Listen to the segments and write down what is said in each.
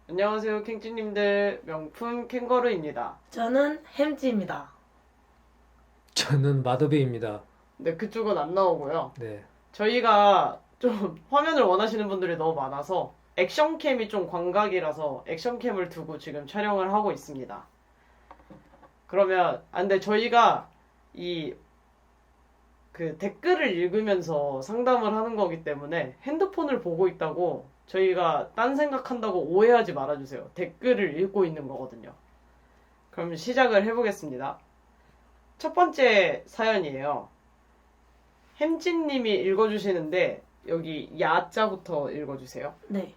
안녕하세요, 캥찌님들. 명품 캥거루입니다. 저는 햄찌입니다. 저는 마더비입니다. 네, 그쪽은 안 나오고요. 네. 저희가 좀 화면을 원하시는 분들이 너무 많아서 액션캠이 좀 광각이라서 액션캠을 두고 지금 촬영을 하고 있습니다. 그러면, 근데 저희가 그 댓글을 읽으면서 상담을 하는 거기 때문에 핸드폰을 보고 있다고 저희가 딴 생각한다고 오해하지 말아주세요. 댓글을 읽고 있는 거거든요. 그럼 시작을 해보겠습니다. 첫 번째 사연이에요. 햄찌님이 읽어주시는데 여기 야자부터 읽어주세요. 네.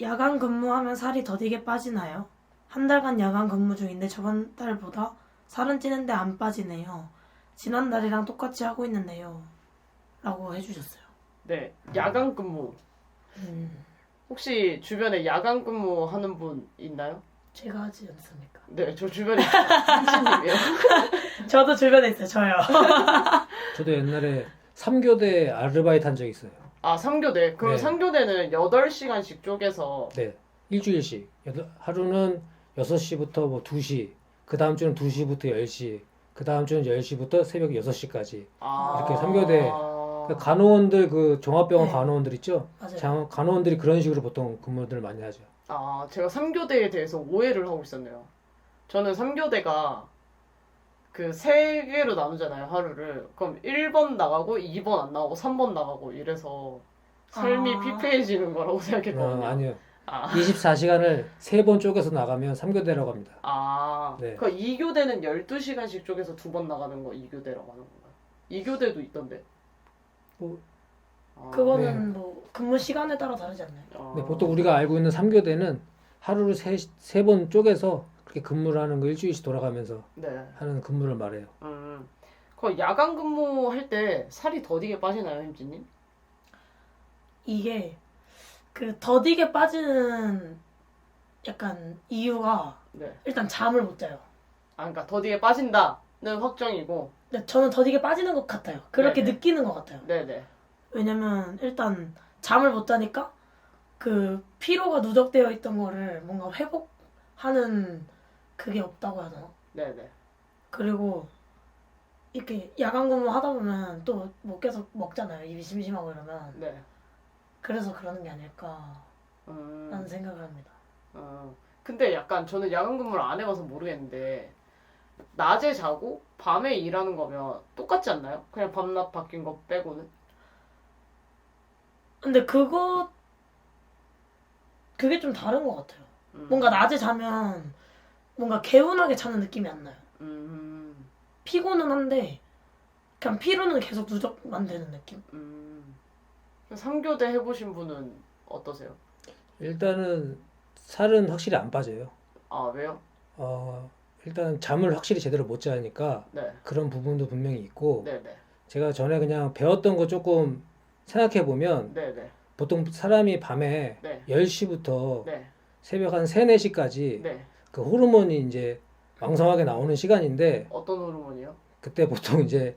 야간 근무하면 살이 더디게 빠지나요? 한 달간 야간 근무 중인데 저번 달보다 살은 찌는데 안 빠지네요. 지난달이랑 똑같이 하고 있는데요. 라고 해주셨어요. 네, 야간 근무. 혹시 주변에 야간 근무 하는 분 있나요? 제가 하지 않습니까? 네, 저 주변에 햄찌님이요. 저도 주변에 있어요. 저요. 저도 옛날에 3교대 아르바이트 한 적 있어요. 아, 3교대. 그럼 네. 3교대는 8시간씩 쪼개서 네. 일주일씩. 하루는 6시부터 뭐 2시, 그 다음 주는 2시부터 10시, 그 다음 주는 10시부터 새벽 6시까지. 이렇게 3교대. 간호원들, 그 종합병원 네. 간호원들 있죠? 맞아요. 간호원들이 그런 식으로 보통 근무를 많이 하죠. 아, 제가 3교대에 대해서 오해를 하고 있었네요. 저는 3교대가 그 3개로 나누잖아요, 하루를. 그럼 1번 나가고 2번 안 나가고 3번 나가고 이래서 삶이 아. 피폐해지는 거라고 생각했거든요. 아니요. 아, 24시간을 3번 쪼개서 나가면 3교대라고 합니다. 그 네. 2교대는 12시간씩 쪼개서 2번 나가는 거 2교대라고 하는 건가요? 2교대도 있던데. 뭐, 그거는 뭐 근무 시간에 따라 다르지 않나요? 네, 보통 우리가 알고 있는 3교대는 하루를 3번 쪼개서 그렇게 근무를 하는 거 일주일씩 돌아가면서 네. 하는 근무를 말해요. 그 야간 근무할 때 살이 더디게 빠지나요, 햄찌님? 이게 그 더디게 빠지는 약간 이유가 네. 일단 잠을 못 자요. 아, 그러니까 더디게 빠진다는 확정이고. 근데 저는 더디게 빠지는 것 같아요. 그렇게 네네. 느끼는 것 같아요. 네네. 왜냐면 일단 잠을 못 자니까 그 피로가 누적되어 있던 거를 뭔가 회복하는 그게 없다고 해야 되나? 네네. 그리고 이렇게 야간 근무 하다 보면 또 뭐 계속 먹잖아요. 입이 심심하고 이러면. 네. 그래서 그러는 게 아닐까라는 음, 생각을 합니다. 근데 약간 저는 야간 근무를 안 해봐서 모르겠는데, 낮에 자고 밤에 일하는 거면 똑같지 않나요? 그냥 밤낮 바뀐 거 빼고는? 근데 그게 좀 다른 것 같아요. 뭔가 낮에 자면 뭔가 개운하게 자는 느낌이 안 나요. 피곤은 한데 그냥 피로는 계속 누적만 되는 느낌? 3교대 해보신 분은 어떠세요? 일단은 살은 확실히 안 빠져요. 아, 왜요? 일단 잠을 확실히 제대로 못 자니까 네. 그런 부분도 분명히 있고 네네. 제가 전에 그냥 배웠던 거 조금 생각해 보면 네네. 보통 사람이 밤에 네. 10시부터 네. 새벽 한 3, 4시까지 네. 그 호르몬이 이제 왕성하게 나오는 시간인데 어떤 호르몬이요? 그때 보통 이제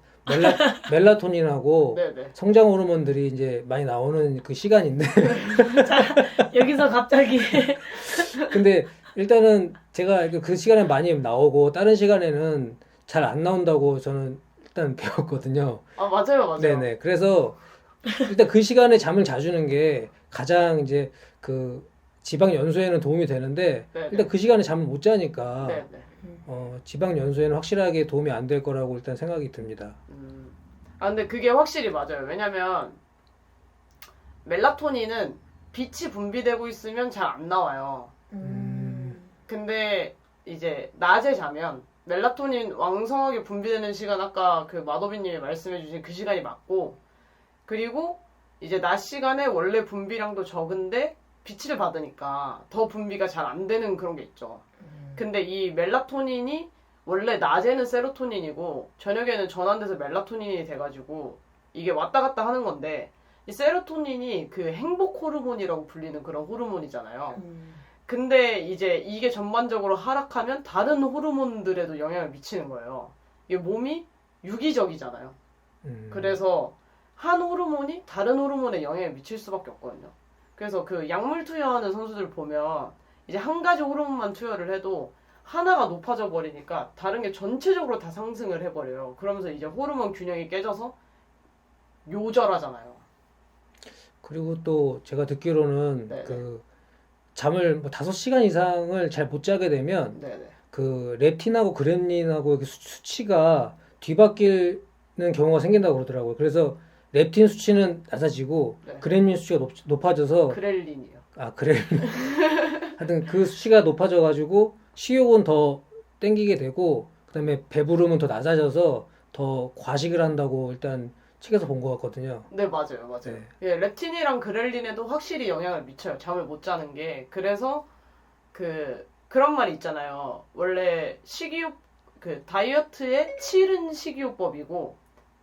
멜라토닌하고 네네. 성장 호르몬들이 이제 많이 나오는 그 시간인데 여기서 갑자기 근데 일단은 제가 그 시간에 많이 나오고 다른 시간에는 잘 안 나온다고 저는 일단 배웠거든요. 아, 맞아요, 맞아요. 네네. 그래서 일단 그 시간에 잠을 자주는 게 가장 이제 그 지방 연소에는 도움이 되는데 네네. 일단 그 시간에 잠을 못 자니까 네네. 지방 연소에는 확실하게 도움이 안 될 거라고 일단 생각이 듭니다. 근데 그게 확실히 맞아요. 왜냐면 멜라토닌은 빛이 분비되고 있으면 잘 안 나와요. 근데 이제 낮에 자면 멜라토닌 왕성하게 분비되는 시간 아까 그 마더비님이 말씀해주신 그 시간이 맞고, 그리고 이제 낮 시간에 원래 분비량도 적은데 빛을 받으니까 더 분비가 잘 안 되는 그런 게 있죠. 근데 이 멜라토닌이 원래 낮에는 세로토닌이고 저녁에는 전환돼서 멜라토닌이 돼가지고 이게 왔다 갔다 하는 건데, 이 세로토닌이 그 행복 호르몬이라고 불리는 그런 호르몬이잖아요. 근데 이제 이게 전반적으로 하락하면 다른 호르몬들에도 영향을 미치는 거예요. 이게 몸이 유기적이잖아요. 그래서 한 호르몬이 다른 호르몬에 영향을 미칠 수밖에 없거든요. 그래서 그 약물 투여하는 선수들 보면 이제 한 가지 호르몬만 투여를 해도 하나가 높아져 버리니까 다른 게 전체적으로 다 상승을 해버려요. 그러면서 이제 호르몬 균형이 깨져서 요절하잖아요. 그리고 또 제가 듣기로는 네네. 그 잠을 뭐 5시간 이상을 잘 못 자게 되면 네네. 그 렙틴하고 그렐린하고 이렇게 수치가 뒤바뀌는 경우가 생긴다고 그러더라고요. 그래서 렙틴 수치는 낮아지고 네. 그렐린 수치가 높아져서 그렐린이요. 그렐린 하여튼 그 수치가 높아져가지고 식욕은 더 땡기게 되고 그다음에 배부름은 더 낮아져서 더 과식을 한다고 일단 책에서 본 것 같거든요. 네, 맞아요. 네. 예, 렙틴이랑 그렐린에도 확실히 영향을 미쳐요. 잠을 못 자는 게. 그래서 그런 말이 있잖아요. 원래 다이어트의 7은 식이요법이고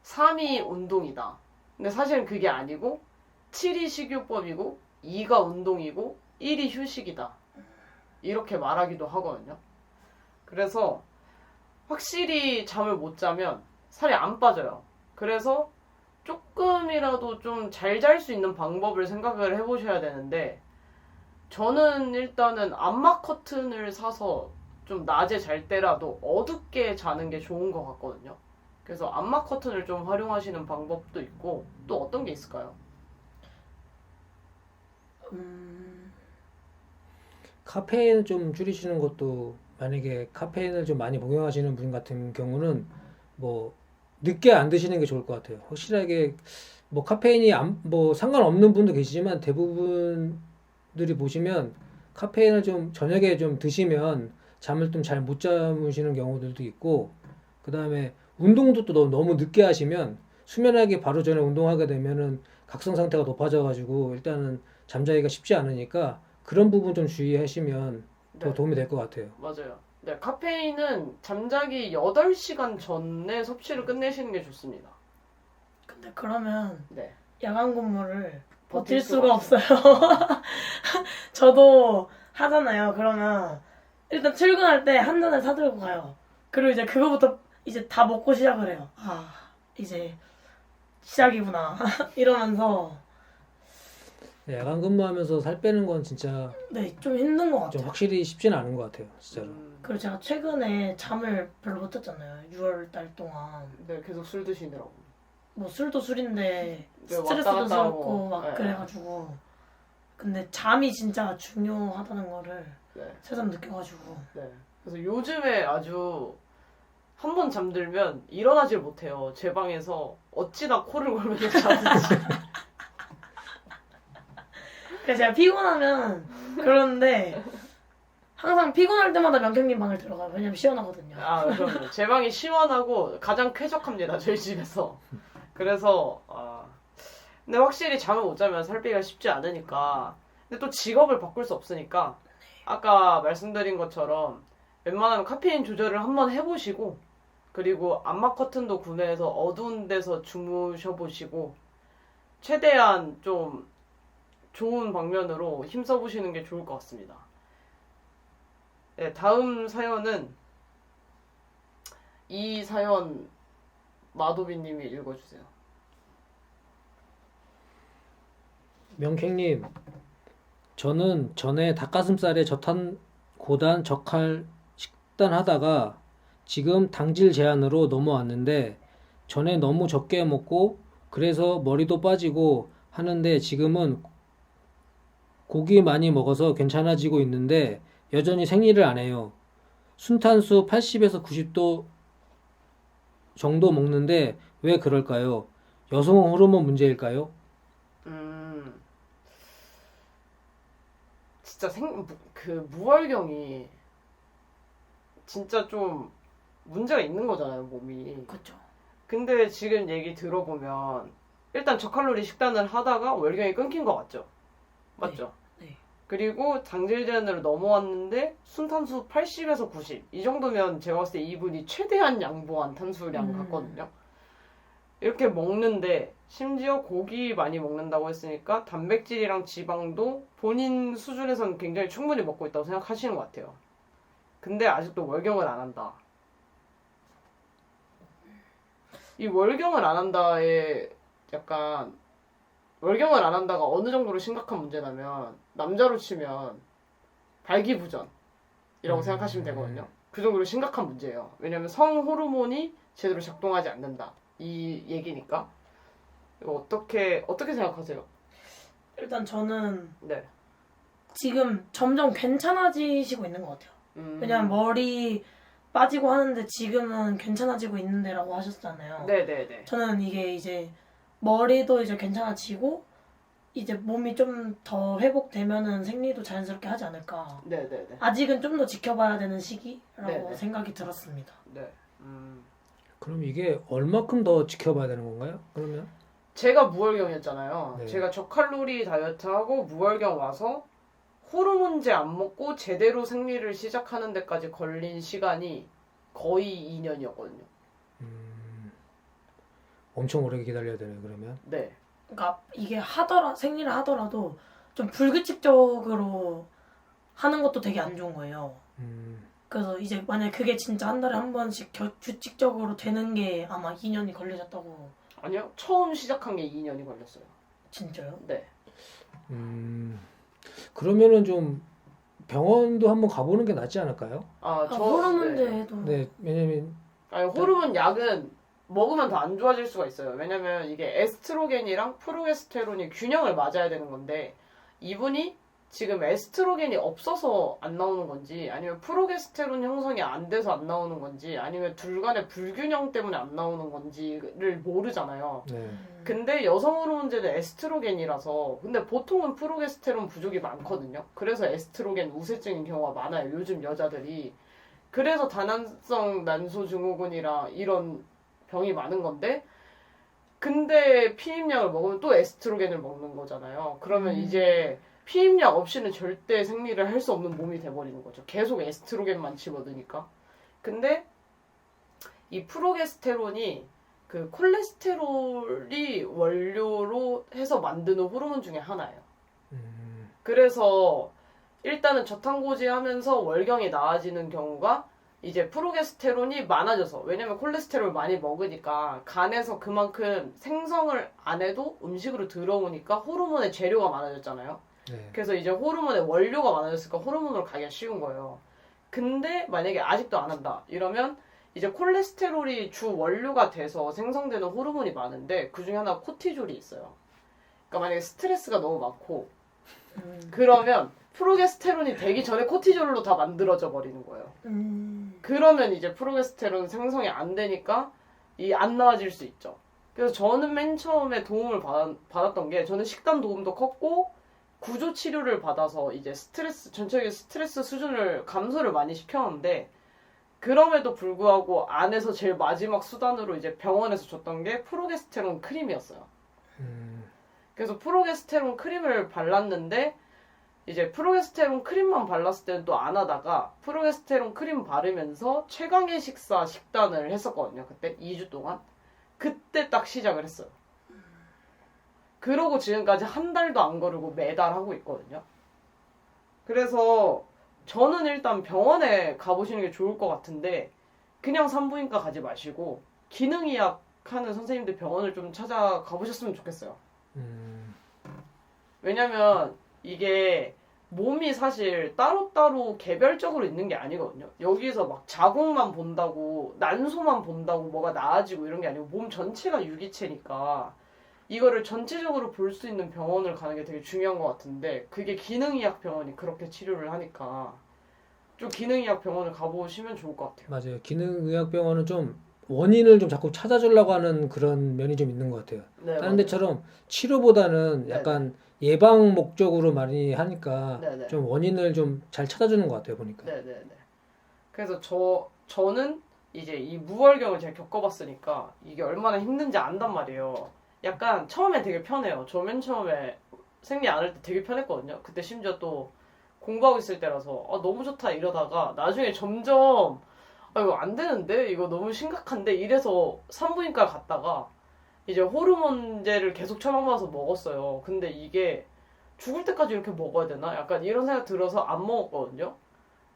3이 운동이다. 근데 사실은 그게 아니고 7이 식이요법이고 2가 운동이고 1이 휴식이다. 이렇게 말하기도 하거든요. 그래서 확실히 잠을 못 자면 살이 안 빠져요. 그래서 조금이라도 좀 잘 잘 수 있는 방법을 생각을 해보셔야 되는데 저는 일단은 암막 커튼을 사서 좀 낮에 잘 때라도 어둡게 자는 게 좋은 것 같거든요. 그래서 암막 커튼을 좀 활용하시는 방법도 있고 또 어떤 게 있을까요? 카페인을 좀 줄이시는 것도 만약에 카페인을 좀 많이 복용하시는 분 같은 경우는 뭐 늦게 안 드시는 게 좋을 것 같아요. 확실하게 뭐 카페인이 뭐 상관없는 분도 계시지만 대부분들이 보시면 카페인을 좀 저녁에 좀 드시면 잠을 좀 잘 못 주무시는 경우들도 있고 그다음에 운동도 또 너무 늦게 하시면 수면하기 바로 전에 운동하게 되면은 각성 상태가 높아져가지고 일단은 잠자기가 쉽지 않으니까 그런 부분 좀 주의하시면 더 네, 도움이 될 것 같아요. 맞아요. 네, 카페인은 잠자기 8시간 전에 섭취를 끝내시는 게 좋습니다. 근데 그러면 네. 야간 근무를 버틸 버틸 수가 수가 없어요. 저도 하잖아요. 그러면 일단 출근할 때 한 잔을 사들고 가요. 그리고 이제 그거부터 이제 다 먹고 시작을 해요. 아, 이제 시작이구나. 이러면서 야간 근무하면서 살 빼는 건 진짜 네, 좀 힘든 것 좀 같아요. 확실히 쉽지는 않은 것 같아요. 진짜로. 그리고 제가 최근에 잠을 별로 못 잤잖아요. 6월 달 동안. 네, 계속 술 드시느라고. 뭐 술도 술인데 네, 스트레스도 왔다 갔다 스럽고 하고. 막 네. 그래가지고 근데 잠이 진짜 중요하다는 거를 네. 새삼 느껴가지고 네. 그래서 요즘에 아주 한 번 잠들면 일어나질 못해요. 제 방에서 어찌나 코를 골면서 자는지. 그래서 제가 피곤하면 그러는데 항상 피곤할 때마다 명경님 방을 들어가요. 왜냐면 시원하거든요. 아, 그럼요. 제 방이 시원하고 가장 쾌적합니다. 저희 집에서. 그래서 근데 확실히 잠을 못 자면 살 빼기가 쉽지 않으니까. 근데 또 직업을 바꿀 수 없으니까 아까 말씀드린 것처럼 웬만하면 카페인 조절을 한번 해보시고 그리고 암막 커튼도 구매해서 어두운 데서 주무셔보시고 최대한 좀 좋은 방면으로 힘써보시는 게 좋을 것 같습니다. 네, 다음 사연은 이 사연 마도비님이 읽어주세요. 명캥님, 저는 전에 닭가슴살에 고단 저칼 식단 하다가 지금 당질 제한으로 넘어왔는데 전에 너무 적게 먹고 그래서 머리도 빠지고 하는데 지금은 고기 많이 먹어서 괜찮아지고 있는데 여전히 생리를 안 해요. 순탄수 80에서 90도 정도 먹는데 왜 그럴까요? 여성 호르몬 문제일까요? 진짜 무월경이 진짜 좀 문제가 있는 거잖아요, 몸이. 그렇죠. 근데 지금 얘기 들어보면 일단 저칼로리 식단을 하다가 월경이 끊긴 거 맞죠? 맞죠? 네. 그리고 당질 제한으로 넘어왔는데 순탄수 80에서 90. 이 정도면 제가 봤을 때 이분이 최대한 양보한 탄수량 같거든요. 이렇게 먹는데 심지어 고기 많이 먹는다고 했으니까 단백질이랑 지방도 본인 수준에서는 굉장히 충분히 먹고 있다고 생각하시는 것 같아요. 근데 아직도 월경을 안 한다. 이 월경을 안 한다에 약간 월경을 안 한다가 어느 정도로 심각한 문제냐면 남자로 치면 발기부전이라고 생각하시면 되거든요. 그 정도로 심각한 문제예요. 왜냐면 성 호르몬이 제대로 작동하지 않는다. 이 얘기니까. 이거 어떻게 생각하세요? 일단 저는 네. 지금 점점 괜찮아지시고 있는 것 같아요. 왜냐면 머리 빠지고 하는데 지금은 괜찮아지고 있는데라고 하셨잖아요. 네네네. 저는 이게 이제 머리도 이제 괜찮아지고 이제 몸이 좀 더 회복되면은 생리도 자연스럽게 하지 않을까. 네네네. 아직은 좀 더 지켜봐야 되는 시기라고 네네. 생각이 들었습니다. 네. 그럼 이게 얼마큼 더 지켜봐야 되는 건가요? 그러면? 제가 무월경이었잖아요. 네. 제가 저칼로리 다이어트하고 무월경 와서 호르몬제 안 먹고 제대로 생리를 시작하는 데까지 걸린 시간이 거의 2년이었거든요. 엄청 오래 기다려야 되네 그러면. 네. 그러니까 이게 생리를 하더라도 좀 불규칙적으로 하는 것도 되게 안 좋은 거예요. 그래서 이제 만약에 그게 진짜 한 달에 한 번씩 규칙적으로 되는 게 아마 2년이 걸리셨다고. 아니요. 처음 시작한 게 2년이 걸렸어요. 진짜요? 네. 그러면은 좀 병원도 한번 가보는 게 낫지 않을까요? 호르몬제도. 네, 왜냐면 아니, 호르몬 약은 먹으면 더 안 좋아질 수가 있어요. 왜냐면 이게 에스트로겐이랑 프로게스테론이 균형을 맞아야 되는 건데 이분이 지금 에스트로겐이 없어서 안 나오는 건지 아니면 프로게스테론 형성이 안 돼서 안 나오는 건지 아니면 둘 간의 불균형 때문에 안 나오는 건지를 모르잖아요. 네. 근데 여성 호르몬제는 에스트로겐이라서 근데 보통은 프로게스테론 부족이 많거든요. 그래서 에스트로겐 우세증인 경우가 많아요. 요즘 여자들이. 그래서 다난성 난소 증후군이랑 이런 병이 많은 건데 근데 피임약을 먹으면 또 에스트로겐을 먹는 거잖아요. 그러면 이제 피임약 없이는 절대 생리를 할 수 없는 몸이 돼버리는 거죠. 계속 에스트로겐만 집어드니까. 근데 이 프로게스테론이 그 콜레스테롤이 원료로 해서 만드는 호르몬 중에 하나예요. 그래서 일단은 저탄고지 하면서 월경이 나아지는 경우가 이제 프로게스테론이 많아져서 왜냐면 콜레스테롤 많이 먹으니까 간에서 그만큼 생성을 안 해도 음식으로 들어오니까 호르몬의 재료가 많아졌잖아요. 네. 그래서 이제 호르몬의 원료가 많아졌으니까 호르몬으로 가기가 쉬운 거예요. 근데 만약에 아직도 안 한다 이러면 이제 콜레스테롤이 주 원료가 돼서 생성되는 호르몬이 많은데 그 중에 하나가 코티졸이 있어요. 그러니까 만약에 스트레스가 너무 많고 그러면 프로게스테론이 되기 전에 코티졸로 다 만들어져 버리는 거예요. 그러면 이제 프로게스테론 생성이 안 되니까 안 나아질 수 있죠. 그래서 저는 맨 처음에 도움을 받았던 게 저는 식단 도움도 컸고 구조 치료를 받아서 이제 전체적인 스트레스 수준을 감소를 많이 시켰는데 그럼에도 불구하고 안에서 제일 마지막 수단으로 이제 병원에서 줬던 게 프로게스테론 크림이었어요. 그래서 프로게스테론 크림을 발랐는데 이제 프로게스테론 크림만 발랐을 때는 또 안 하다가 프로게스테론 크림 바르면서 최강의 식단을 했었거든요. 그때 2주 동안. 그때 딱 시작을 했어요. 그러고 지금까지 한 달도 안 거르고 매달 하고 있거든요. 그래서 저는 일단 병원에 가보시는 게 좋을 것 같은데 그냥 산부인과 가지 마시고 기능의학 하는 선생님들 병원을 좀 찾아가 보셨으면 좋겠어요. 왜냐면 이게 몸이 사실 따로따로 개별적으로 있는 게 아니거든요. 여기서 막 자궁만 본다고 난소만 본다고 뭐가 나아지고 이런 게 아니고 몸 전체가 유기체니까 이거를 전체적으로 볼 수 있는 병원을 가는 게 되게 중요한 것 같은데 그게 기능의학 병원이 그렇게 치료를 하니까 좀 기능의학 병원을 가보시면 좋을 것 같아요. 맞아요. 기능의학병원은 좀 원인을 좀 자꾸 찾아주려고 하는 그런 면이 좀 있는 것 같아요. 네, 다른 맞아요. 데처럼 치료보다는 약간 예방 목적으로 많이 하니까 네네. 좀 원인을 좀 잘 찾아주는 것 같아요, 보니까. 네네네. 그래서 저는 이제 이 무월경을 제가 겪어봤으니까 이게 얼마나 힘든지 안단 말이에요. 약간 처음에 되게 편해요. 저 맨 처음에 생리 안 할 때 되게 편했거든요. 그때 심지어 또 공부하고 있을 때라서 너무 좋다 이러다가 나중에 점점 이거 안 되는데? 이거 너무 심각한데? 이래서 산부인과 갔다가 이제 호르몬제를 계속 처방받아서 먹었어요. 근데 이게 죽을 때까지 이렇게 먹어야 되나? 약간 이런 생각 들어서 안 먹었거든요.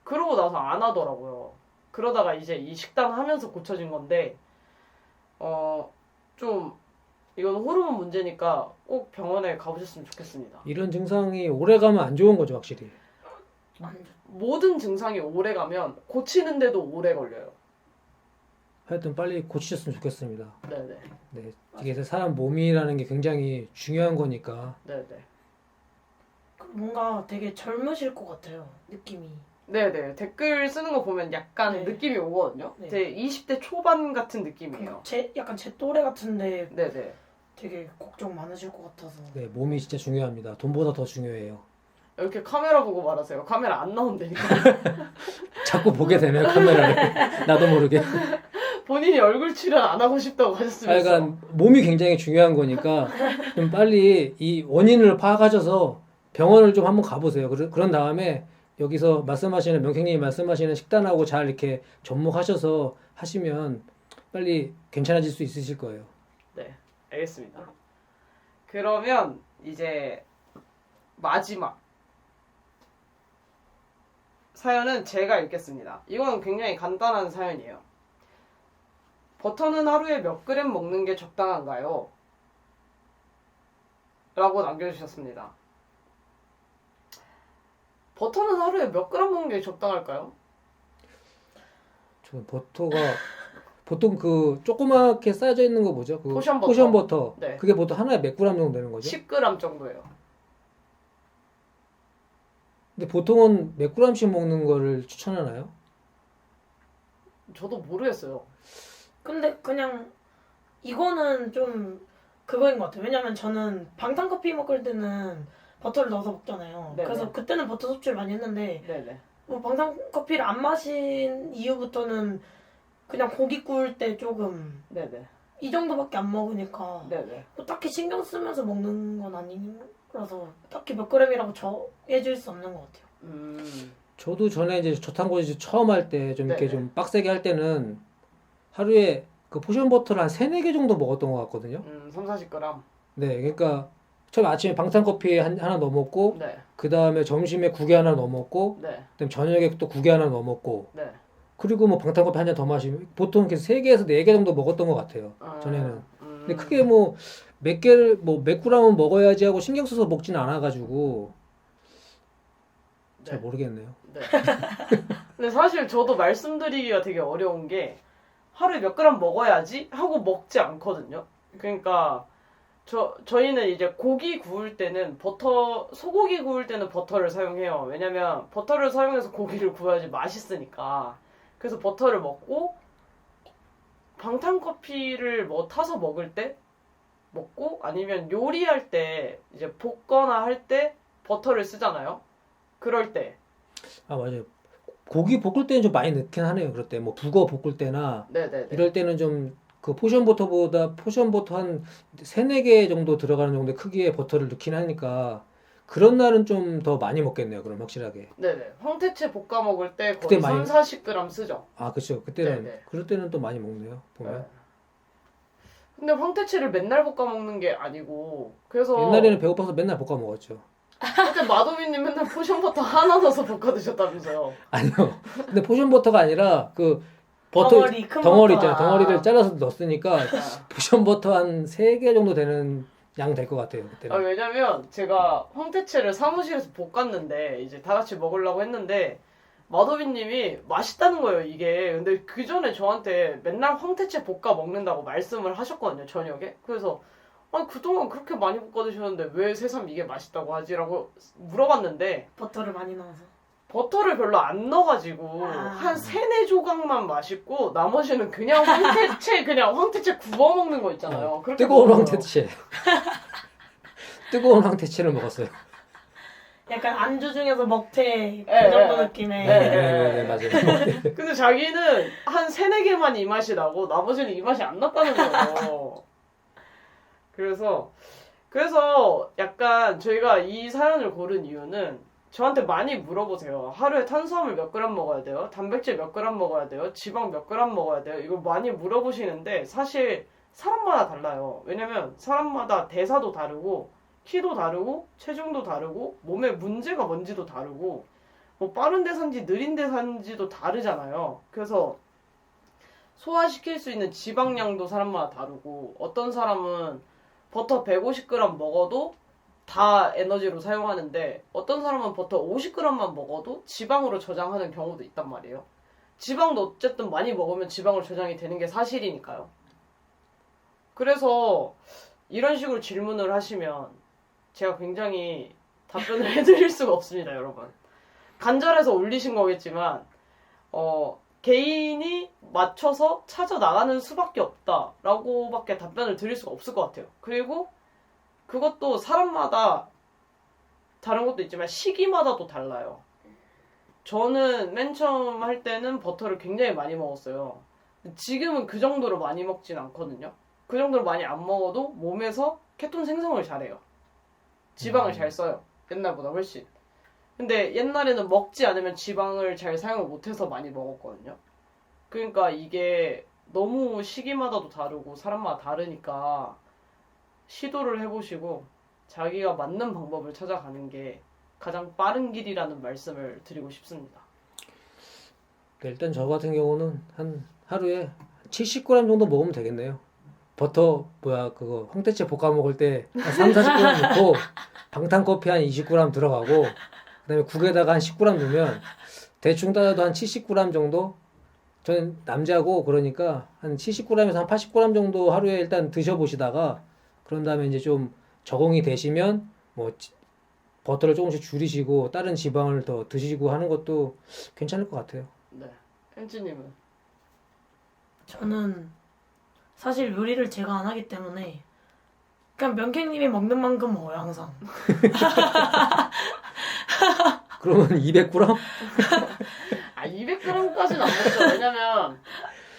그러고 나서 안 하더라고요. 그러다가 이제 이 식단 하면서 고쳐진 건데 좀 이건 호르몬 문제니까 꼭 병원에 가보셨으면 좋겠습니다. 이런 증상이 오래 가면 안 좋은 거죠, 확실히. 모든 증상이 오래 가면 고치는데도 오래 걸려요. 하여튼 빨리 고치셨으면 좋겠습니다. 네네. 네, 이게 사람 몸이라는 게 굉장히 중요한 거니까. 네네. 뭔가 되게 젊으실 것 같아요. 느낌이. 네네. 댓글 쓰는 거 보면 약간 네. 느낌이 오거든요. 네. 제 20대 초반 같은 느낌이에요. 약간 제 또래 같은데 네네. 되게 걱정 많으실 것 같아서. 네, 몸이 진짜 중요합니다. 돈보다 더 중요해요. 이렇게 카메라 보고 말하세요. 카메라 안 나온다니까. 자꾸 보게 되네요, 카메라를. 나도 모르게. 본인이 얼굴 출연 안 하고 싶다고 하셨으면서. 약간 몸이 굉장히 중요한 거니까 좀 빨리 이 원인을 파악하셔서 병원을 좀 한번 가보세요. 그런 다음에 여기서 말씀하시는 명객님이 말씀하시는 식단하고 잘 이렇게 접목하셔서 하시면 빨리 괜찮아질 수 있으실 거예요. 네, 알겠습니다. 그러면 이제 마지막 사연은 제가 읽겠습니다. 이건 굉장히 간단한 사연이에요. 버터는 하루에 몇 그램 먹는 게 적당한가요? 라고 남겨주셨습니다. 버터는 하루에 몇 그램 먹는 게 적당할까요? 저 버터가 보통 그 조그맣게 쌓여져 있는 거 뭐죠? 그 포션 버터. 포션 버터. 네. 그게 보통 하나에 몇 그램 정도 되는 거죠? 10g 정도예요. 근데 보통은 몇 그램씩 먹는 거를 추천하나요? 저도 모르겠어요. 근데 그냥 이거는 좀 그거인 것 같아요. 왜냐면 저는 방탄커피 먹을 때는 버터를 넣어서 먹잖아요. 네네. 그래서 그때는 버터 섭취를 많이 했는데 네네. 뭐 방탄커피를 안 마신 이후부터는 그냥 고기 구울 때 조금 네네. 이 정도밖에 안 먹으니까 네네. 뭐 딱히 신경 쓰면서 먹는 건 아니라서 딱히 몇 그램이라고 정해질 수 없는 것 같아요. 저도 전에 이제 저탄고지 처음 할 때 좀 이렇게 네네. 좀 빡세게 할 때는 하루에 그 포션 버터를 한 3, 4개 정도 먹었던 것 같거든요. 3, 40g. 네, 그러니까 처음 아침에 방탄커피 하나 넣어 먹고 네. 그 다음에 점심에 국에 하나 넣어 먹고 네. 그다음 저녁에 또 국에 하나 넣어 먹고 네. 그리고 뭐 방탄커피 한 잔 더 마시면 보통 이렇게 3개에서 4개 정도 먹었던 것 같아요. 전에는. 근데 크게 뭐 몇 개를 뭐 몇 그램은 먹어야지 하고 신경 써서 먹지는 않아가지고 잘 네. 모르겠네요. 네. 근데 사실 저도 말씀드리기가 되게 어려운 게 하루에 몇 그램 먹어야지 하고 먹지 않거든요. 그러니까 저희는 이제 고기 구울 때는 소고기 구울 때는 버터를 사용해요. 왜냐면 버터를 사용해서 고기를 구워야지 맛있으니까. 그래서 버터를 먹고 방탄커피를 뭐 타서 먹을 때 먹고 아니면 요리할 때 이제 볶거나 할 때 버터를 쓰잖아요. 그럴 때. 아, 맞아요. 고기 볶을 때는 좀 많이 넣긴 하네요. 그럴 때 뭐 북어 볶을 때나 네네네. 이럴 때는 좀 그 포션 버터 한 3, 4개 정도 들어가는 정도의 크기의 버터를 넣긴 하니까 그런 날은 좀 더 많이 먹겠네요. 그럼 확실하게. 네네. 황태채 볶아 먹을 때 그때 거의 많이- 3, 40g 쓰죠. 아, 그렇죠. 그때는 네네. 그럴 때는 또 많이 먹네요. 보면. 네. 근데 황태채를 맨날 볶아 먹는 게 아니고 그래서 옛날에는 배고파서 맨날 볶아 먹었죠. 그때 마도비님 맨날 포션버터 하나 넣어서 볶아 드셨다면서요. 아니요. 근데 포션 버터가 아니라 그 버터 덩어리, 큰 덩어리 버터. 있잖아요. 덩어리를 잘라서 넣었으니까 아, 포션 버터 한 3개 정도 되는 양 될 것 같아요. 그때는. 왜냐면 제가 황태채를 사무실에서 볶았는데 이제 다 같이 먹으려고 했는데 마도비님이 맛있다는 거예요 이게. 근데 그 전에 저한테 맨날 황태채 볶아 먹는다고 말씀을 하셨거든요 저녁에. 그래서 아니 그동안 그렇게 많이 볶아 드셨는데 왜 새삼 이게 맛있다고 하지라고 물어봤는데 버터를 많이 넣어서. 버터를 별로 안 넣어가지고 아. 한 3-4조각만 맛있고 나머지는 그냥 황태채 구워 먹는 거 있잖아요. 그렇게 뜨거운 먹어요. 황태채. 뜨거운 황태채를 먹었어요. 약간 안주 중에서 먹태 그 예, 정도 예. 느낌의. 네, 맞아요. 근데 자기는 한 3-4개만 이 맛이 나고 나머지는 이 맛이 안 났다는 거예요. 그래서 약간 저희가 이 사연을 고른 이유는 저한테 많이 물어보세요. 하루에 탄수화물 몇 그램 먹어야 돼요? 단백질 몇 그램 먹어야 돼요? 지방 몇 그램 먹어야 돼요? 이걸 많이 물어보시는데 사실 사람마다 달라요. 왜냐면 사람마다 대사도 다르고 키도 다르고 체중도 다르고 몸에 문제가 뭔지도 다르고 뭐 빠른 대사인지 느린 대사인지도 다르잖아요. 그래서 소화시킬 수 있는 지방량도 사람마다 다르고 어떤 사람은 버터 150g 먹어도 다 에너지로 사용하는데 어떤 사람은 버터 50g만 먹어도 지방으로 저장하는 경우도 있단 말이에요. 지방도 어쨌든 많이 먹으면 지방으로 저장이 되는 게 사실이니까요. 그래서 이런 식으로 질문을 하시면 제가 굉장히 답변을 해드릴 수가 없습니다, 여러분. 간절해서 올리신 거겠지만 개인이 맞춰서 찾아 나가는 수밖에 없다라고밖에 답변을 드릴 수가 없을 것 같아요. 그리고 그것도 사람마다 다른 것도 있지만 시기마다도 달라요. 저는 맨 처음 할 때는 버터를 굉장히 많이 먹었어요. 지금은 그 정도로 많이 먹진 않거든요. 그 정도로 많이 안 먹어도 몸에서 케톤 생성을 잘해요. 지방을 잘 써요. 옛날보다 훨씬. 근데 옛날에는 먹지 않으면 지방을 잘 사용을 못해서 많이 먹었거든요. 그러니까 이게 너무 시기마다도 다르고 사람마다 다르니까 시도를 해보시고 자기가 맞는 방법을 찾아가는 게 가장 빠른 길이라는 말씀을 드리고 싶습니다. 네, 일단 저 같은 경우는 한 하루에 70g 정도 먹으면 되겠네요. 버터 그거 황태채 볶아 먹을 때 한 3, 40g 넣고 방탄커피 한 20g 들어가고 그다음에 국에다가 한 10g 넣으면 대충 따져도 한 70g 정도. 저는 남자고 그러니까 한 70g에서 한 80g 정도 하루에 일단 드셔보시다가 그런 다음에 이제 좀 적응이 되시면 뭐 버터를 조금씩 줄이시고 다른 지방을 더 드시고 하는 것도 괜찮을 것 같아요. 네, 햄찌님은? 저는 사실 요리를 제가 안 하기 때문에 그냥 명객님이 먹는 만큼 먹어요, 항상. 그러면 200g? 200g까지는 안 먹죠. 왜냐면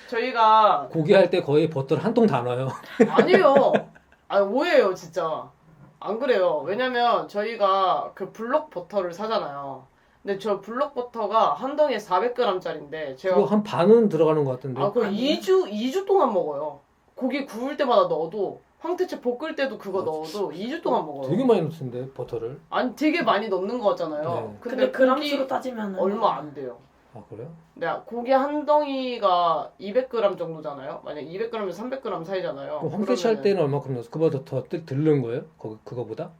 저희가 고기 할 때 거의 버터를 한 통 다 넣어요. 아니요. 오해예요, 진짜. 안 그래요. 왜냐면 저희가 그 블록 버터를 사잖아요. 근데 저 블록 버터가 한 덩이에 400g짜리인데 제가 그거 한 반은 들어가는 것 같은데. 그거 2주 동안 먹어요. 고기 구울 때마다 넣어도 황태채 볶을 때도 그거 넣어도 2주 동안 먹어요. 되게 많이 넣던데 버터를. 아니 되게 많이 넣는 거 같잖아요. 네. 근데 고기 그람수로 따지면 얼마 안 돼요. 아 그래요? 네, 고기 한 덩이가 200g 정도잖아요. 만약 200g에서 300g 사이잖아요. 그럼 황태채 할 그러면은- 때는 얼마큼 넣었어? 그보다 더 들른 거예요? 그거보다?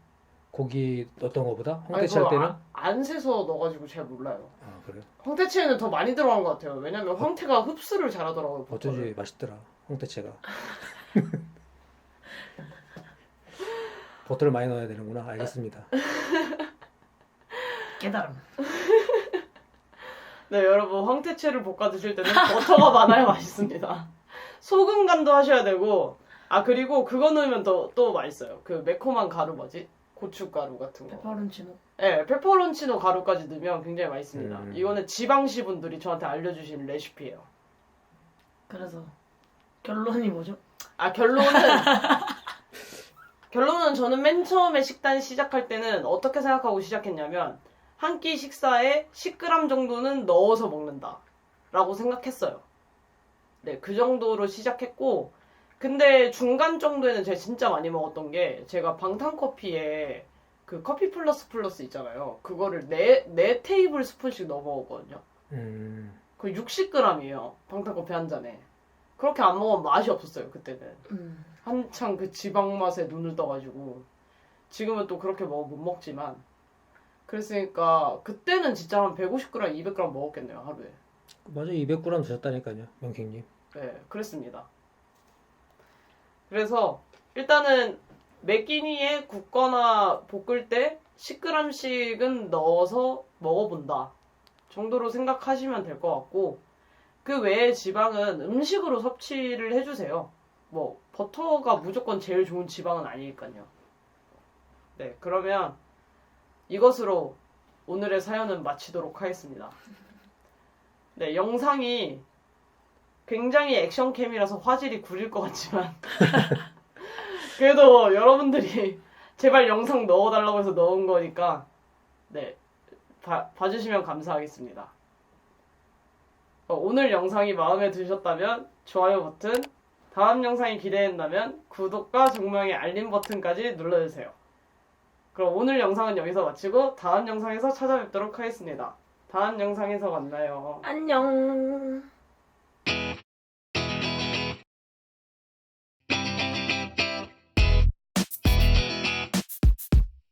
고기 넣었던 거보다? 아니, 황태채 할 그거 때는? 안 세서 넣어가지고 잘 몰라요. 아 그래요? 황태채는 더 많이 들어간 것 같아요. 왜냐면 황태가 흡수를 잘하더라고요. 버터를. 어쩐지 맛있더라 황태채가. 버터를 많이 넣어야 되는구나. 알겠습니다. 깨달음. 네, 여러분 황태채를 볶아 드실 때는 버터가 많아야 맛있습니다. 소금 간도 하셔야 되고 그리고 그거 넣으면 또 맛있어요. 그 매콤한 가루 뭐지? 고춧가루 같은 거. 페퍼론치노. 네, 페퍼론치노 가루까지 넣으면 굉장히 맛있습니다. 음. 이거는 지방시 분들이 저한테 알려주신 레시피예요. 그래서 결론이 뭐죠? 결론은 저는 맨 처음에 식단 시작할 때는 어떻게 생각하고 시작했냐면 한 끼 식사에 10g 정도는 넣어서 먹는다 라고 생각했어요. 네, 그 정도로 시작했고 근데 중간 정도에는 제가 진짜 많이 먹었던 게 제가 방탄커피에 그 커피 플러스 있잖아요. 그거를 4테이블 스푼씩 넣어 먹었거든요. 그 60g이에요. 방탄커피 한 잔에. 그렇게 안 먹으면 맛이 없었어요, 그때는. 한창 그 지방 맛에 눈을 떠가지고. 지금은 또 그렇게 못 먹지만. 그랬으니까 그때는 진짜 한 150g, 200g 먹었겠네요, 하루에. 맞아 200g 드셨다니까요, 명객님. 네, 그랬습니다. 그래서 일단은 매 끼니에 굽거나 볶을 때 10g씩은 넣어서 먹어본다 정도로 생각하시면 될 것 같고 그 외에 지방은 음식으로 섭취를 해주세요. 뭐 버터가 무조건 제일 좋은 지방은 아니니까요. 네, 그러면 이것으로 오늘의 사연은 마치도록 하겠습니다. 네, 영상이 굉장히 액션캠이라서 화질이 구릴 것 같지만 그래도 여러분들이 제발 영상 넣어달라고 해서 넣은 거니까 네, 봐주시면 감사하겠습니다. 오늘 영상이 마음에 드셨다면 좋아요 버튼, 다음 영상이 기대된다면 구독과 종명의 알림 버튼까지 눌러주세요. 그럼 오늘 영상은 여기서 마치고 다음 영상에서 찾아뵙도록 하겠습니다. 다음 영상에서 만나요. 안녕.